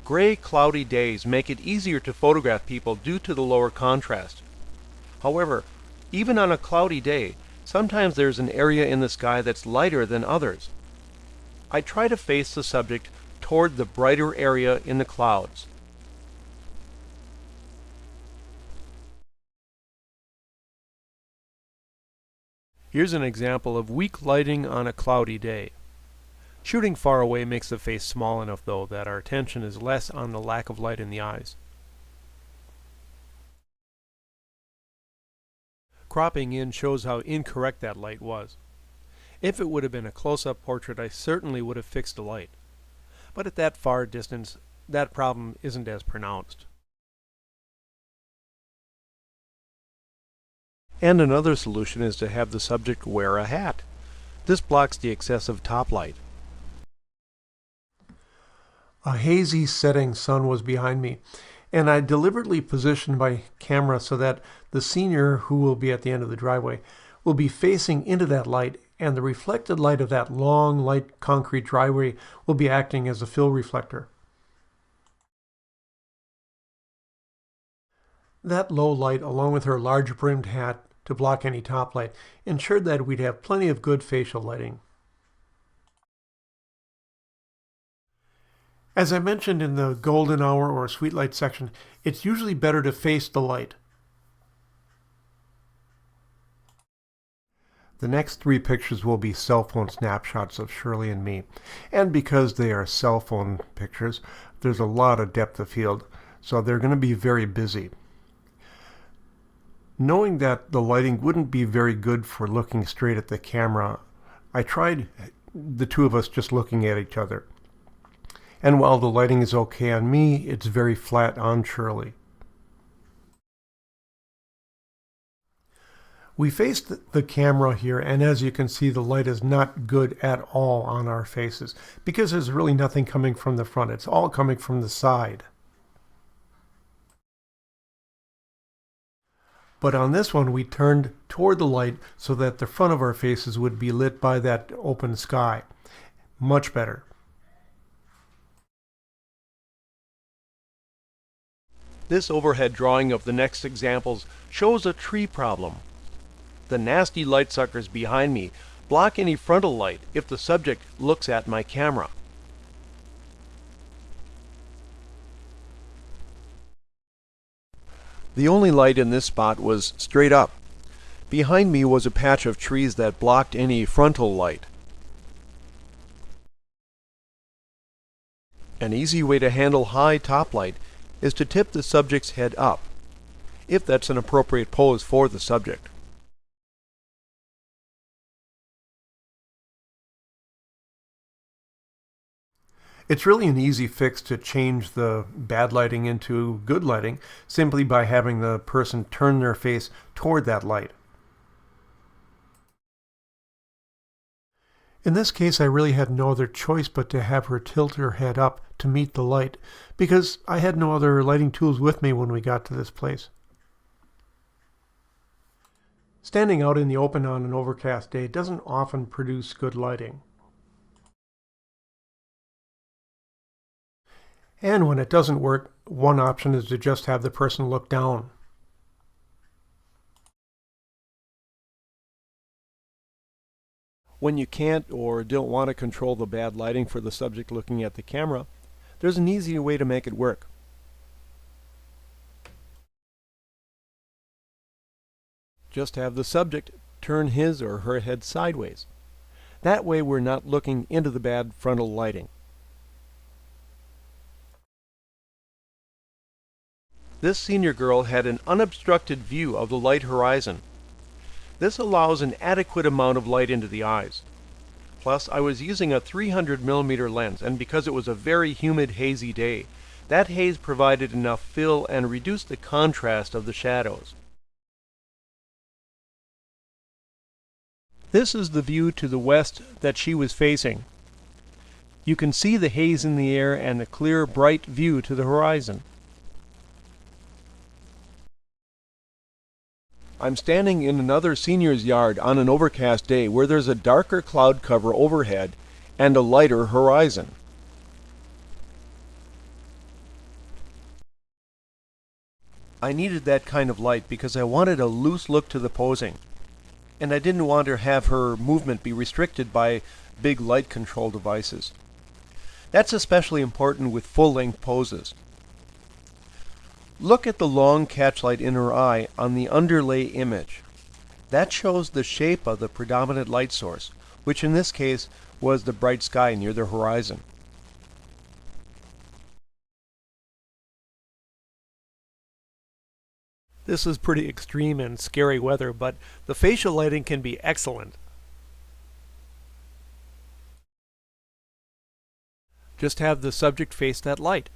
Gray, cloudy days make it easier to photograph people due to the lower contrast. However, even on a cloudy day, sometimes there's an area in the sky that's lighter than others. I try to face the subject toward the brighter area in the clouds. Here's an example of weak lighting on a cloudy day. Shooting far away makes the face small enough, though, that our attention is less on the lack of light in the eyes. Cropping in shows how incorrect that light was. If it would have been a close-up portrait, I certainly would have fixed the light. But at that far distance, that problem isn't as pronounced. And another solution is to have the subject wear a hat. This blocks the excessive top light. A hazy setting sun was behind me, and I deliberately positioned my camera so that the senior, who will be at the end of the driveway, will be facing into that light, and the reflected light of that long, light concrete driveway will be acting as a fill reflector. That low light, along with her large brimmed hat to block any top light, ensured that we'd have plenty of good facial lighting. As I mentioned in the golden hour or sweet light section, it's usually better to face the light. The next 3 pictures will be cell phone snapshots of Shirley and me. And because they are cell phone pictures, there's a lot of depth of field, so they're going to be very busy. Knowing that the lighting wouldn't be very good for looking straight at the camera, I tried the two of us just looking at each other. And while the lighting is okay on me, it's very flat on Shirley. We faced the camera here, and as you can see, the light is not good at all on our faces because there's really nothing coming from the front. It's all coming from the side. But on this one, we turned toward the light so that the front of our faces would be lit by that open sky. Much better. This overhead drawing of the next examples shows a tree problem. The nasty light suckers behind me block any frontal light if the subject looks at my camera. The only light in this spot was straight up. Behind me was a patch of trees that blocked any frontal light. An easy way to handle high top light is to tip the subject's head up, if that's an appropriate pose for the subject. It's really an easy fix to change the bad lighting into good lighting simply by having the person turn their face toward that light. In this case, I really had no other choice but to have her tilt her head up to meet the light, because I had no other lighting tools with me when we got to this place. Standing out in the open on an overcast day doesn't often produce good lighting. And when it doesn't work, one option is to just have the person look down. When you can't or don't want to control the bad lighting for the subject looking at the camera, there's an easy way to make it work. Just have the subject turn his or her head sideways. That way we're not looking into the bad frontal lighting. This senior girl had an unobstructed view of the light horizon. This allows an adequate amount of light into the eyes. Plus, I was using a 300mm lens, and because it was a very humid, hazy day, that haze provided enough fill and reduced the contrast of the shadows. This is the view to the west that she was facing. You can see the haze in the air and the clear, bright view to the horizon. I'm standing in another senior's yard on an overcast day where there's a darker cloud cover overhead and a lighter horizon. I needed that kind of light because I wanted a loose look to the posing, and I didn't want to have her movement be restricted by big light control devices. That's especially important with full-length poses. Look at the long catchlight in her eye on the underlay image. That shows the shape of the predominant light source, which in this case was the bright sky near the horizon. This is pretty extreme and scary weather, but the facial lighting can be excellent. Just have the subject face that light,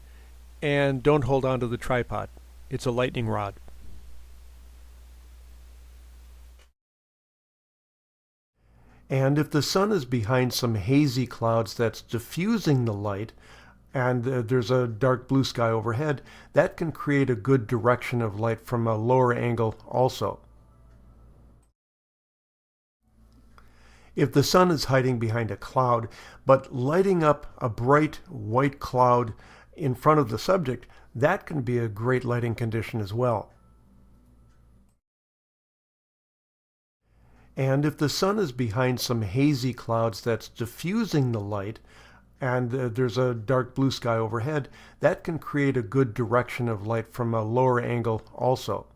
and don't hold on to the tripod. It's a lightning rod. And if the sun is behind some hazy clouds that's diffusing the light, and there's a dark blue sky overhead, that can create a good direction of light from a lower angle also. If the sun is hiding behind a cloud, but lighting up a bright white cloud in front of the subject, that can be a great lighting condition as well. And if the sun is behind some hazy clouds that's diffusing the light, and there's a dark blue sky overhead, that can create a good direction of light from a lower angle also.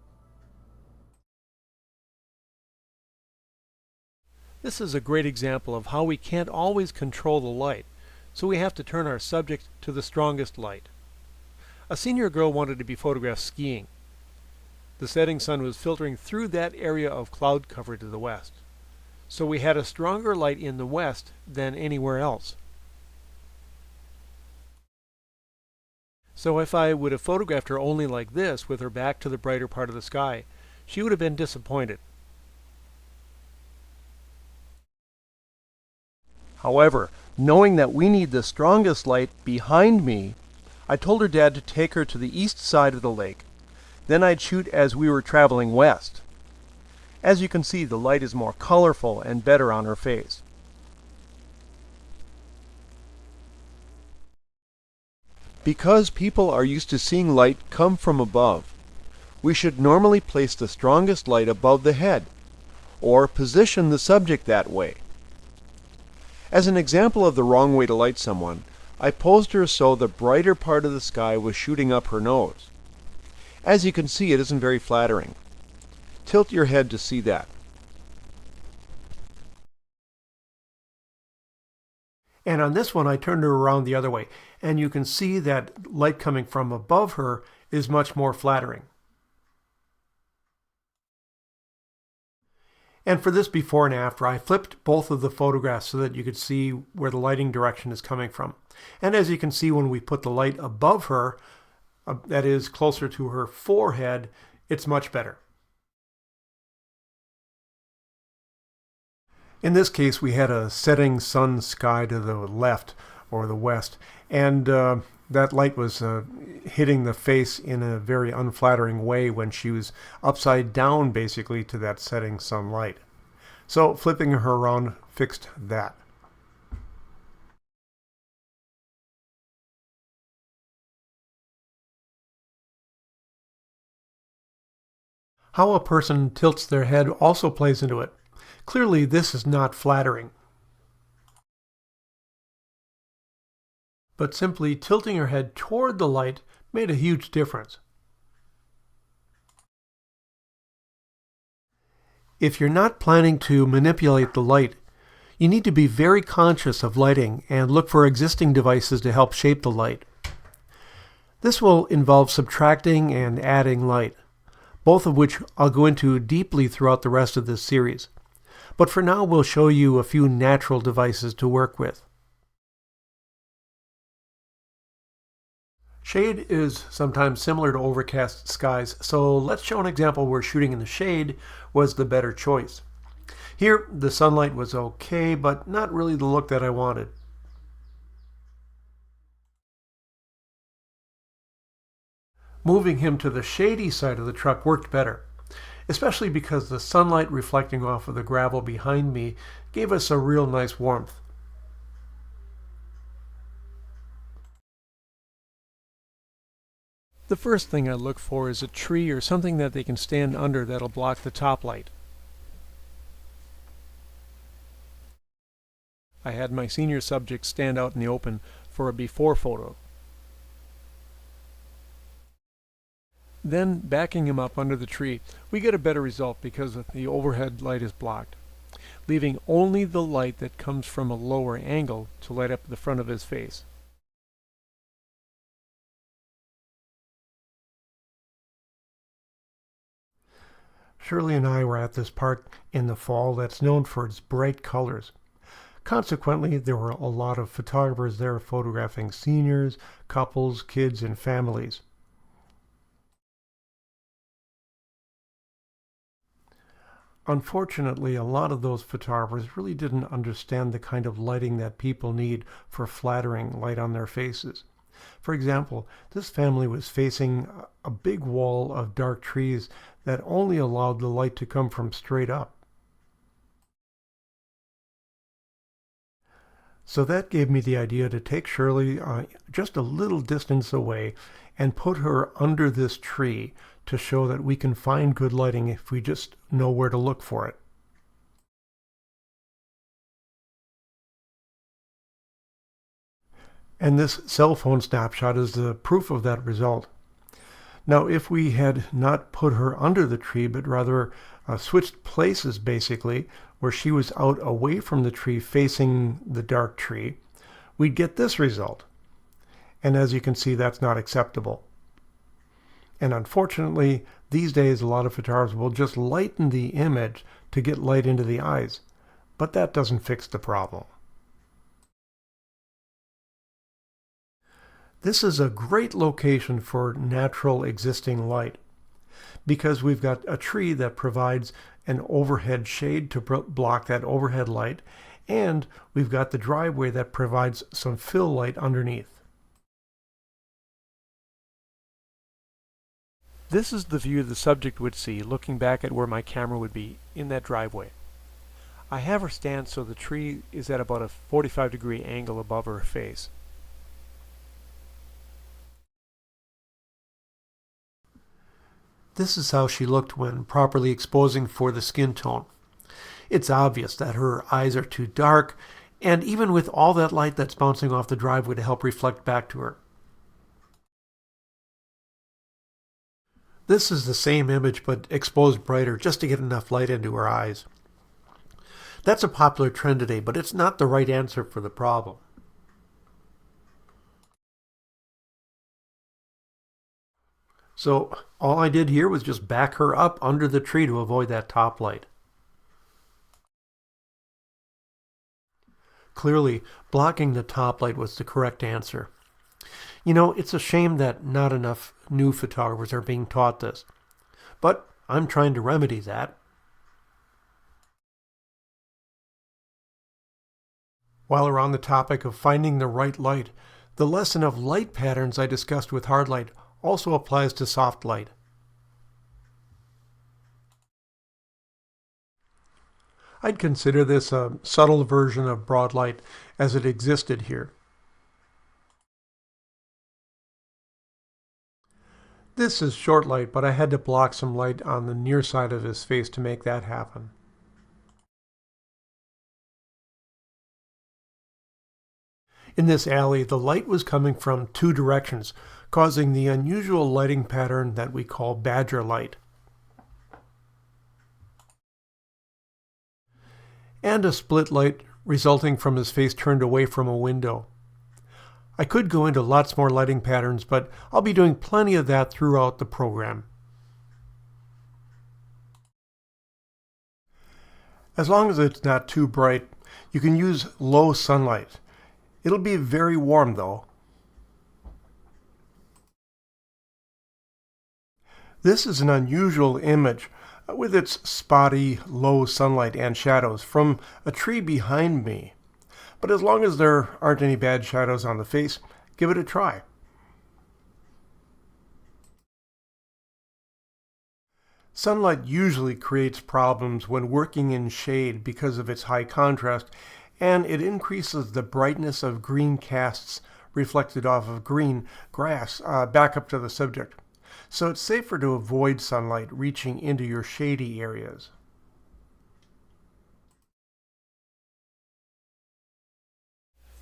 This is a great example of how we can't always control the light, so we have to turn our subject to the strongest light. A senior girl wanted to be photographed skiing. The setting sun was filtering through that area of cloud cover to the west, so we had a stronger light in the west than anywhere else. So if I would have photographed her only like this, with her back to the brighter part of the sky, she would have been disappointed. However, knowing that we need the strongest light behind me, I told her dad to take her to the east side of the lake. Then I'd shoot as we were traveling west. As you can see, the light is more colorful and better on her face. Because people are used to seeing light come from above, we should normally place the strongest light above the head, or position the subject that way. As an example of the wrong way to light someone, I posed her so the brighter part of the sky was shooting up her nose. As you can see, it isn't very flattering. Tilt your head to see that. And on this one, I turned her around the other way, and you can see that light coming from above her is much more flattering. And for this before and after, I flipped both of the photographs so that you could see where the lighting direction is coming from. And as you can see, when we put the light above her, that is closer to her forehead, it's much better. In this case, we had a setting sun sky to the left or the west, and that light was hitting the face in a very unflattering way when she was upside down basically to that setting sun light. So flipping her around fixed that. How a person tilts their head also plays into it. Clearly, this is not flattering. But simply tilting her head toward the light made a huge difference. If you're not planning to manipulate the light, you need to be very conscious of lighting and look for existing devices to help shape the light. This will involve subtracting and adding light, both of which I'll go into deeply throughout the rest of this series. But for now, we'll show you a few natural devices to work with. Shade is sometimes similar to overcast skies, so let's show an example where shooting in the shade was the better choice. Here, the sunlight was okay, but not really the look that I wanted. Moving him to the shady side of the truck worked better, especially because the sunlight reflecting off of the gravel behind me gave us a real nice warmth. The first thing I look for is a tree or something that they can stand under that'll block the top light. I had my senior subject stand out in the open for a before photo. Then, backing him up under the tree, we get a better result because the overhead light is blocked, leaving only the light that comes from a lower angle to light up the front of his face. Shirley and I were at this park in the fall that's known for its bright colors. Consequently, there were a lot of photographers there photographing seniors, couples, kids, and families. Unfortunately, a lot of those photographers really didn't understand the kind of lighting that people need for flattering light on their faces. For example, this family was facing a big wall of dark trees that only allowed the light to come from straight up. So that gave me the idea to take Shirley just a little distance away and put her under this tree to show that we can find good lighting if we just know where to look for it. And this cell phone snapshot is the proof of that result. Now, if we had not put her under the tree, but rather switched places basically, where she was out away from the tree facing the dark tree, we'd get this result. And as you can see, that's not acceptable. And unfortunately, these days a lot of photographers will just lighten the image to get light into the eyes, but that doesn't fix the problem. This is a great location for natural existing light because we've got a tree that provides an overhead shade to block that overhead light, and we've got the driveway that provides some fill light underneath. This is the view the subject would see looking back at where my camera would be in that driveway. I have her stand so the tree is at about a 45-degree angle above her face. This is how she looked when properly exposing for the skin tone. It's obvious that her eyes are too dark, and even with all that light that's bouncing off the driveway to help reflect back to her. This is the same image but exposed brighter just to get enough light into her eyes. That's a popular trend today, but it's not the right answer for the problem. So all I did here was just back her up under the tree to avoid that top light. Clearly, blocking the top light was the correct answer. You know, it's a shame that not enough new photographers are being taught this. But I'm trying to remedy that. While we're on the topic of finding the right light, the lesson of light patterns I discussed with hard light also applies to soft light. I'd consider this a subtle version of broad light as it existed here. This is short light, but I had to block some light on the near side of his face to make that happen. In this alley, the light was coming from two directions, causing the unusual lighting pattern that we call badger light. And a split light resulting from his face turned away from a window. I could go into lots more lighting patterns, but I'll be doing plenty of that throughout the program. As long as it's not too bright, you can use low sunlight. It'll be very warm though. This is an unusual image with its spotty, low sunlight and shadows from a tree behind me. But as long as there aren't any bad shadows on the face, give it a try. Sunlight usually creates problems when working in shade because of its high contrast, and it increases the brightness of green casts reflected off of green grass back up to the subject. So it's safer to avoid sunlight reaching into your shady areas.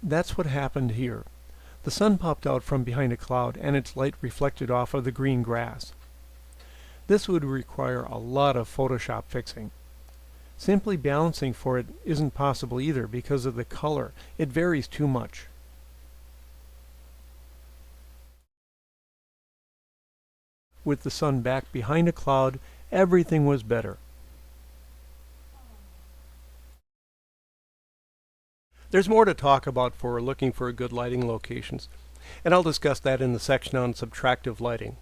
That's what happened here. The sun popped out from behind a cloud and its light reflected off of the green grass. This would require a lot of Photoshop fixing. Simply balancing for it isn't possible either because of the color. It varies too much. With the sun back behind a cloud, everything was better. There's more to talk about for looking for good lighting locations, and I'll discuss that in the section on subtractive lighting.